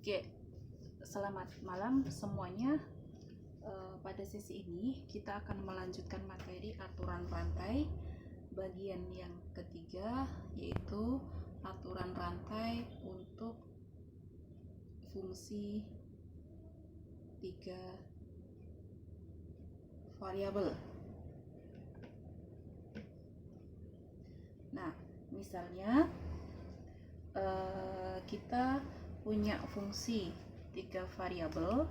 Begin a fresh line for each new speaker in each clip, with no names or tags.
Oke, selamat malam semuanya. Pada sesi ini kita akan melanjutkan materi aturan rantai bagian yang ketiga, yaitu aturan rantai untuk fungsi 3 variabel. Nah, misalnya kita punya fungsi 3 variabel,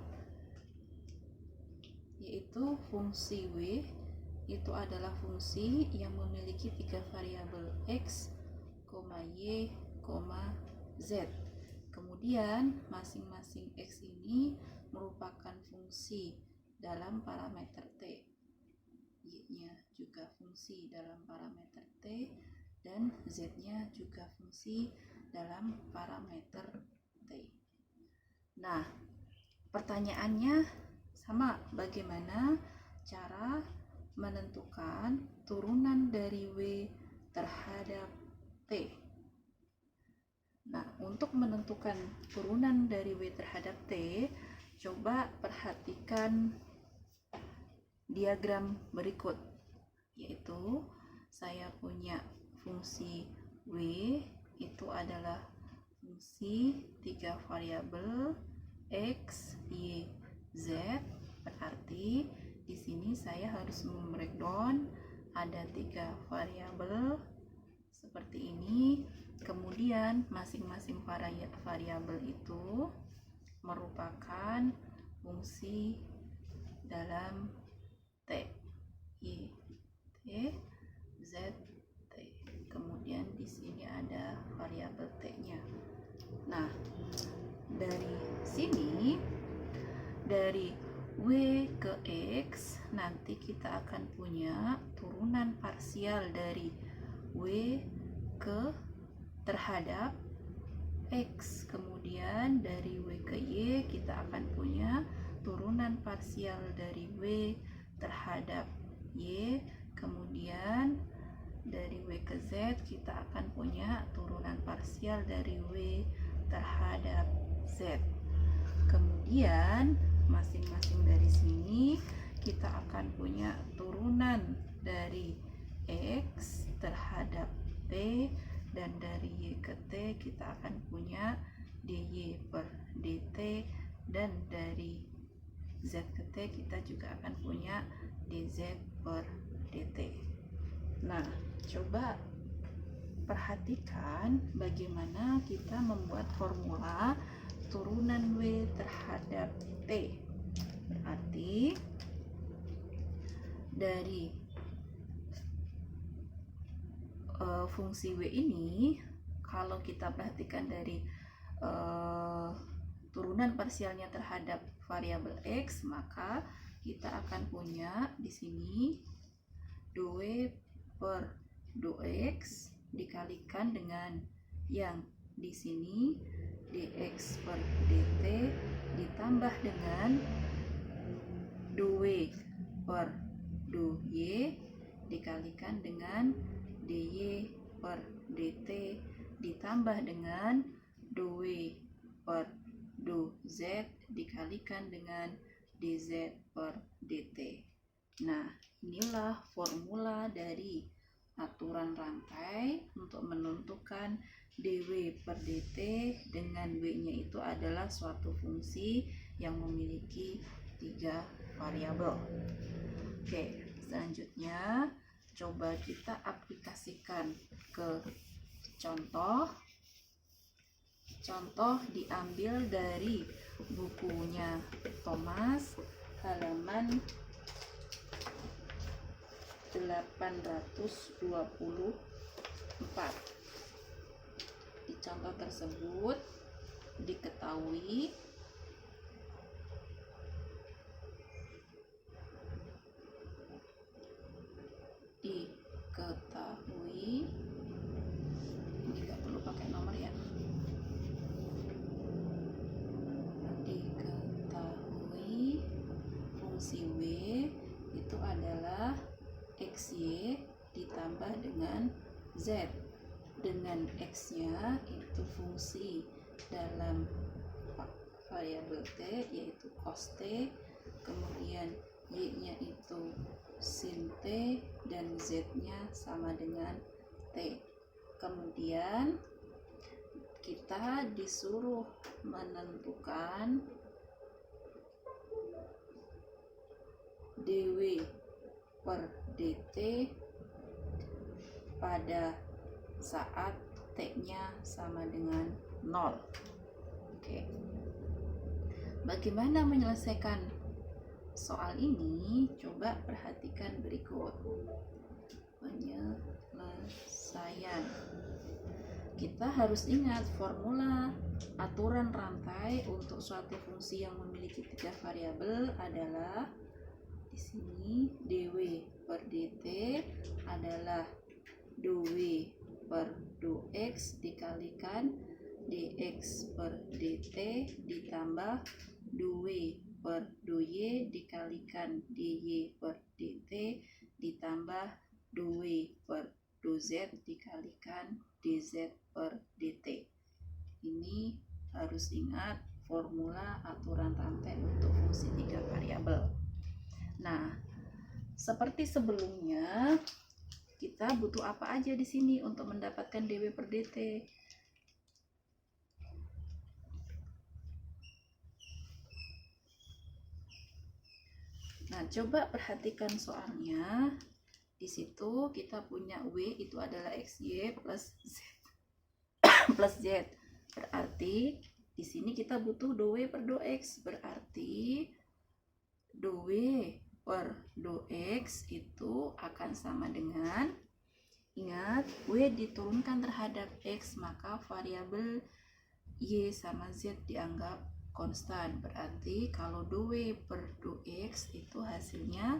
yaitu fungsi W itu adalah fungsi yang memiliki 3 variabel X, Y, Z. Kemudian masing-masing X ini merupakan fungsi dalam parameter T, Y-nya juga fungsi dalam parameter T, dan Z-nya juga fungsi dalam parameter T. Nah, pertanyaannya sama, bagaimana cara menentukan turunan dari W terhadap T? Nah, untuk menentukan turunan dari W terhadap T, coba perhatikan diagram berikut, yaitu saya punya fungsi W itu adalah fungsi 3 variabel X, Y, Z. Berarti di sini saya harus membreakdown ada 3 variabel seperti ini. Kemudian masing-masing variabel itu merupakan fungsi dalam T, Y, T, Z, T. Kemudian di sini ada variabel T-nya. Nah, dari sini, dari W ke X, nanti kita akan punya turunan parsial dari W ke terhadap X. Kemudian dari W ke Y kita akan punya turunan parsial dari W terhadap Y. Kemudian dari W ke Z kita akan punya turunan parsial dari W terhadap Z. Kemudian masing-masing dari sini kita akan punya turunan dari X terhadap T, dan dari Y ke T kita akan punya dy per dt, dan dari Z ke T kita juga akan punya dz per dt. Nah, coba perhatikan bagaimana kita membuat formula turunan W terhadap T. Berarti dari fungsi W ini, kalau kita perhatikan dari turunan parsialnya terhadap variabel X, maka kita akan punya di sini dou per dou X dikalikan dengan yang di sini dx per dt ditambah dengan dou per dou y dikalikan dengan dy per dt ditambah dengan dou per dou z dikalikan dengan dz per dt. Nah, inilah formula dari aturan rantai untuk menentukan dw per dt dengan W-nya itu adalah suatu fungsi yang memiliki 3 variabel. Oke, selanjutnya coba kita aplikasikan ke contoh. Contoh diambil dari bukunya Thomas halaman 824. Di contoh tersebut diketahui ini nggak perlu pakai nomor ya, diketahui fungsi W itu adalah XY ditambah dengan Z, dengan X nya itu fungsi dalam variabel T yaitu cos T, kemudian Y-nya itu sin T dan Z-nya sama dengan T. Kemudian kita disuruh menentukan dW per dt pada saat T-nya sama dengan 0. Oke. Bagaimana menyelesaikan soal ini? Coba perhatikan berikut. Penyelesaian. Kita harus ingat formula aturan rantai untuk suatu fungsi yang memiliki 3 variabel adalah di sini dw per dt adalah dw per dx dikalikan dx per dt ditambah dw per dy dikalikan dy per dt ditambah dw per dz dikalikan dz per dt. Ini harus ingat formula aturan rantai untuk fungsi 3 variabel. Nah, seperti sebelumnya, kita butuh apa aja di sini untuk mendapatkan dw per dt? Nah, coba perhatikan soalnya. Di situ kita punya W itu adalah XY plus Z plus Z. Berarti di sini kita butuh dW per dx. Berarti dW per dx itu akan sama dengan, ingat, W diturunkan terhadap X, maka variabel Y sama Z dianggap konstan. Berarti kalau dW per dx itu hasilnya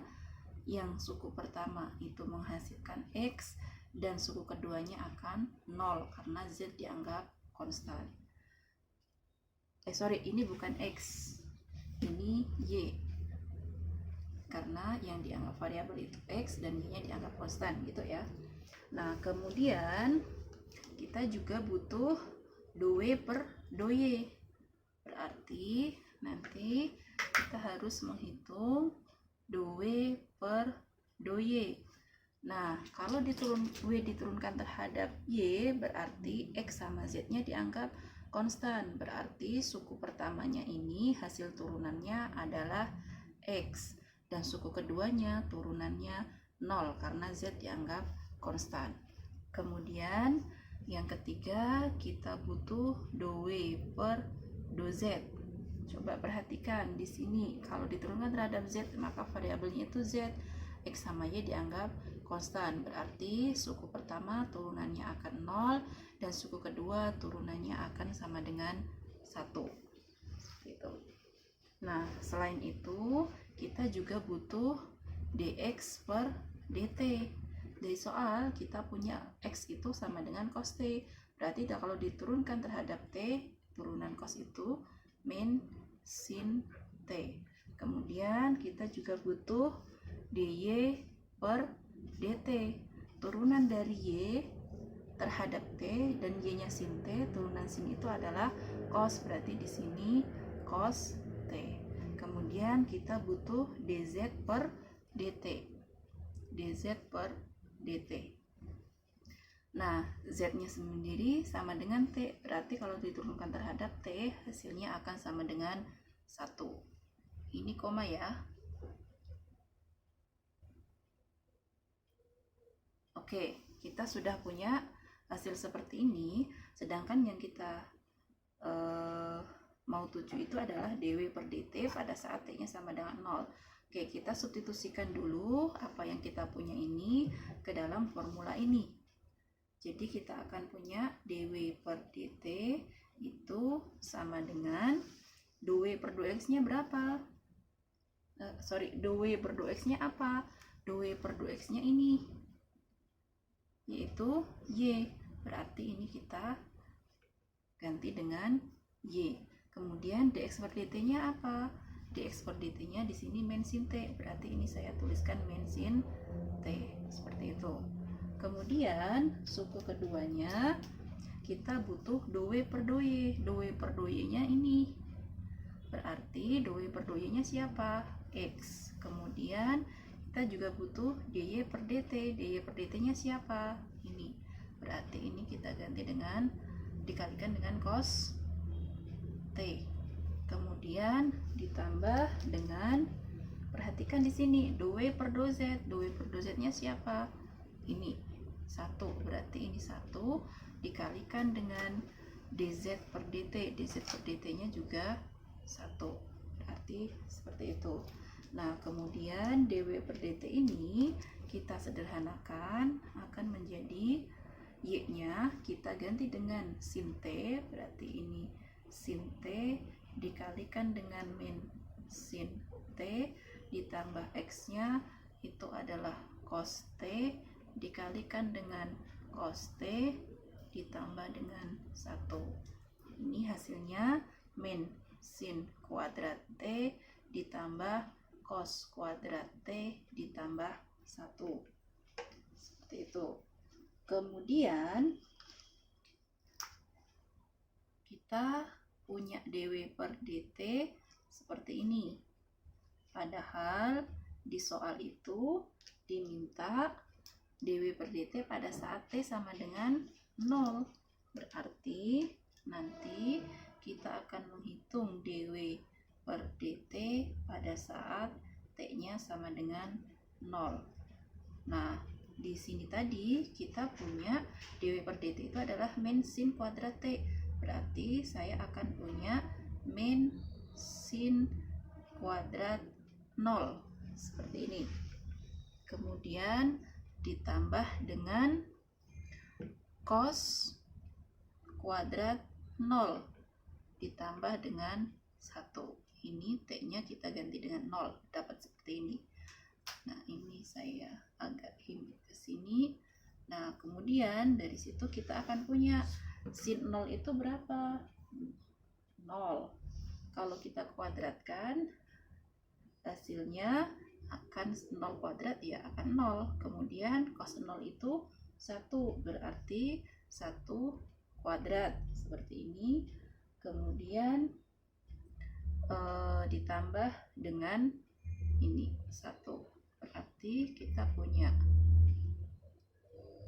yang suku pertama itu menghasilkan X dan suku keduanya akan 0 karena Z dianggap konstan. Ini bukan X, ini Y, karena yang dianggap variabel itu X dan Y nya dianggap konstan gitu ya. Nah, kemudian kita juga butuh dW per dy. Berarti nanti kita harus menghitung dW per dy. Nah, kalau W diturunkan terhadap Y, berarti X sama Z nya dianggap konstan. Berarti suku pertamanya ini hasil turunannya adalah X dan suku keduanya turunannya 0 karena Z dianggap konstan. Kemudian yang ketiga kita butuh dW per dz. Coba perhatikan di sini, kalau diturunkan terhadap Z maka variabelnya itu Z, X sama Y dianggap konstan. Berarti suku pertama turunannya akan 0 dan suku kedua turunannya akan sama dengan 1 gitu. Nah, selain itu kita juga butuh dx per dt. Dari soal kita punya X itu sama dengan cos T. Berarti kalau diturunkan terhadap T, turunan cos itu min sin T. Kemudian kita juga butuh dy per dt. Turunan dari Y terhadap T dan Y-nya sin T, turunan sin itu adalah cos. Berarti di sini cos T. Kemudian kita butuh dz per dt. dz per dt. Nah, Z-nya sendiri sama dengan T. Berarti kalau diturunkan terhadap T, hasilnya akan sama dengan 1. Ini koma ya. Oke, kita sudah punya hasil seperti ini. Sedangkan yang kita mau tuju itu adalah dW per dt pada saat T-nya sama dengan 0. Oke, kita substitusikan dulu apa yang kita punya ini ke dalam formula ini. Jadi kita akan punya dW per dt itu sama dengan dW per dx-nya berapa? DW per dx-nya apa? Dw per dx-nya ini, yaitu Y. Berarti ini kita ganti dengan Y. Kemudian dx per dt-nya apa? Dx per dt-nya di sini min sin T. Berarti ini saya tuliskan min sin T. Seperti itu. Kemudian suku keduanya kita butuh dou per dou nya ini. Berarti dou per dou nya siapa? X. Kemudian kita juga butuh dy per dt. dy per dt nya siapa? Ini. Berarti ini kita ganti dengan dikalikan dengan cos T. Kemudian ditambah dengan, perhatikan di sini, dou per dou z. Dou per dou z nya siapa? Ini 1. Berarti ini 1 dikalikan dengan dz per dt. dz per dt nya juga 1. Berarti seperti itu. Nah, kemudian dw per dt ini kita sederhanakan akan menjadi y nya kita ganti dengan sin t. Berarti ini sin t dikalikan dengan min sin t ditambah x nya itu adalah cos t dikalikan dengan cos t ditambah dengan 1. Ini hasilnya min sin kuadrat t ditambah cos kuadrat t ditambah 1. Seperti itu. Kemudian kita punya dw per dt seperti ini. Padahal di soal itu diminta dw per dt pada saat t sama dengan 0. Berarti nanti kita akan menghitung dw per dt pada saat t-nya sama dengan 0. Nah, di sini tadi kita punya dw per dt itu adalah min sin kuadrat t. Berarti saya akan punya min sin kuadrat 0 seperti ini. Kemudian ditambah dengan cos kuadrat 0 ditambah dengan 1. Ini t-nya kita ganti dengan 0, dapat seperti ini. Nah, ini saya agak himpit ke sini. Nah, kemudian dari situ kita akan punya sin 0 itu berapa? 0. Kalau kita kuadratkan, hasilnya akan 0 kuadrat ya akan 0. Kemudian cos 0 itu 1, berarti 1 kuadrat seperti ini. Kemudian ditambah dengan ini 1. Berarti kita punya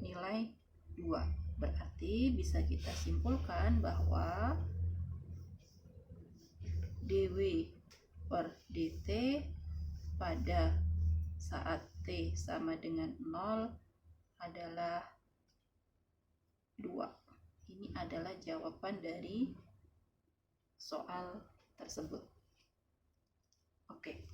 nilai 2. Berarti bisa kita simpulkan bahwa dw per dt pada saat t sama dengan 0 adalah 2. Ini adalah jawaban dari soal tersebut. Oke.